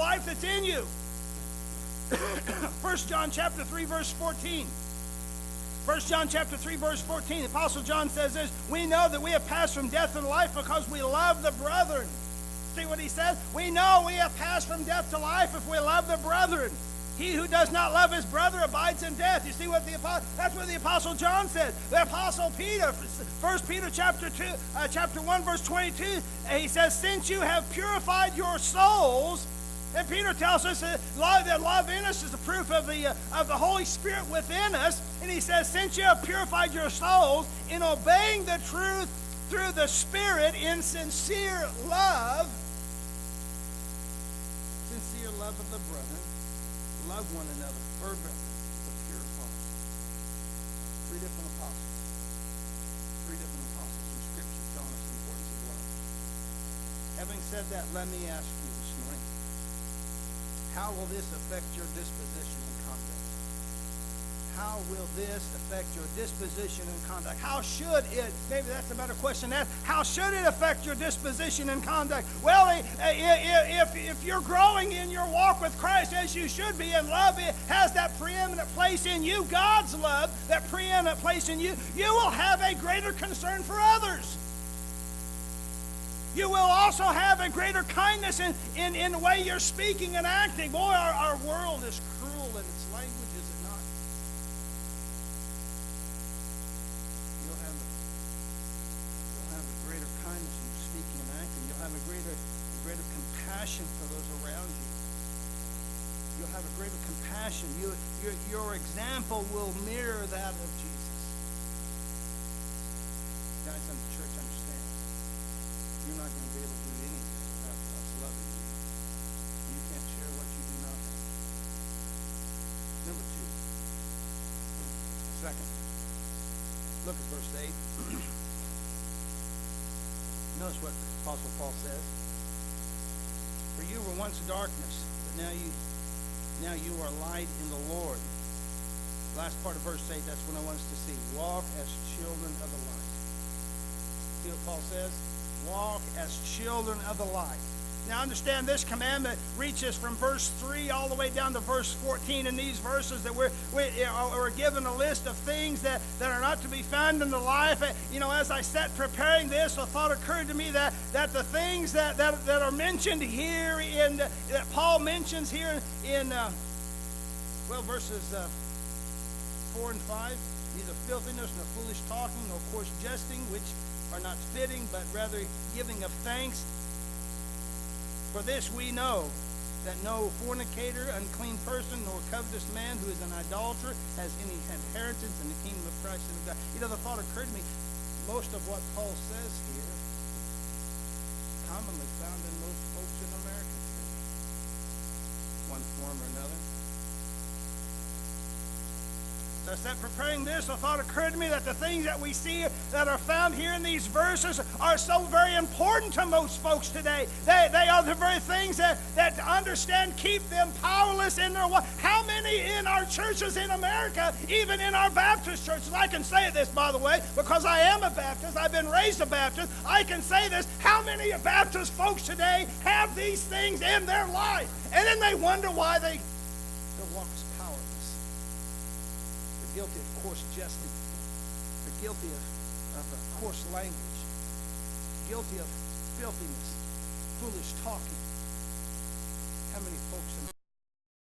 life that's in you. 1 John chapter 3, verse 14. 1 John chapter 3, verse 14. The Apostle John says this, we know that we have passed from death to life because we love the brethren. See what he says? We know we have passed from death to life if we love the brethren. He who does not love his brother abides in death. You see what that's what the Apostle John said. The Apostle Peter, 1 Peter chapter 1, verse 22, he says, since you have purified your souls. And Peter tells us that love in us is the proof of the Holy Spirit within us. And he says, since you have purified your souls in obeying the truth through the Spirit in sincere love of the brethren, love one another fervently with a pure heart. Three different apostles in Scripture telling us the importance of love. Having said that, let me ask you this morning, how will this affect your disposition and conduct? How will this affect your disposition and conduct? How should it, maybe that's a better question to ask, how should it affect your disposition and conduct? Well, if you're growing in your walk with Christ as you should be, and love has that preeminent place in you, God's love, that preeminent place in you, you will have a greater concern for others. You will also have a greater kindness in the way you're speaking and acting. Boy, our world is cruel in its language, is it not? You'll have a greater kindness in speaking and acting. You'll have a greater compassion for those around you. You'll have a greater compassion. Your example will mirror that of Jesus. Guys, I'm the church, understand. You're not going to be able to do anything without us loving you. You can't share what you do not have. Number two. Second. Look at verse 8. Notice what the Apostle Paul says. For you were once darkness, but now you are light in the Lord. Last part of verse 8, that's what I want us to see. Walk as children of the light. See what Paul says? Walk as children of the light. Now understand, this commandment reaches from verse 3 all the way down to verse 14 in these verses, that we're given a list of things that are not to be found in the life. As I sat preparing this, a thought occurred to me that the things that are mentioned here that Paul mentions here in verses 4 and 5, neither filthiness nor foolish talking nor coarse jesting, which are not fitting, but rather giving of thanks. For this we know, that no fornicator, unclean person, nor covetous man who is an idolater has any inheritance in the kingdom of Christ and of God. The thought occurred to me, most of what Paul says here is commonly found in most folks in America today, one form or another. So as I sat preparing this, a thought occurred to me that the things that we see that are found here in these verses are so very important to most folks today. They are the very things that to understand keep them powerless in their walk. How many in our churches in America, even in our Baptist churches, I can say this, by the way, because I am a Baptist, I've been raised a Baptist, I can say this, how many Baptist folks today have these things in their life? And then they wonder why their walk is powerless. They're guilty of coarse jesting. They're guilty of coarse language. Guilty of filthiness, foolish talking. How many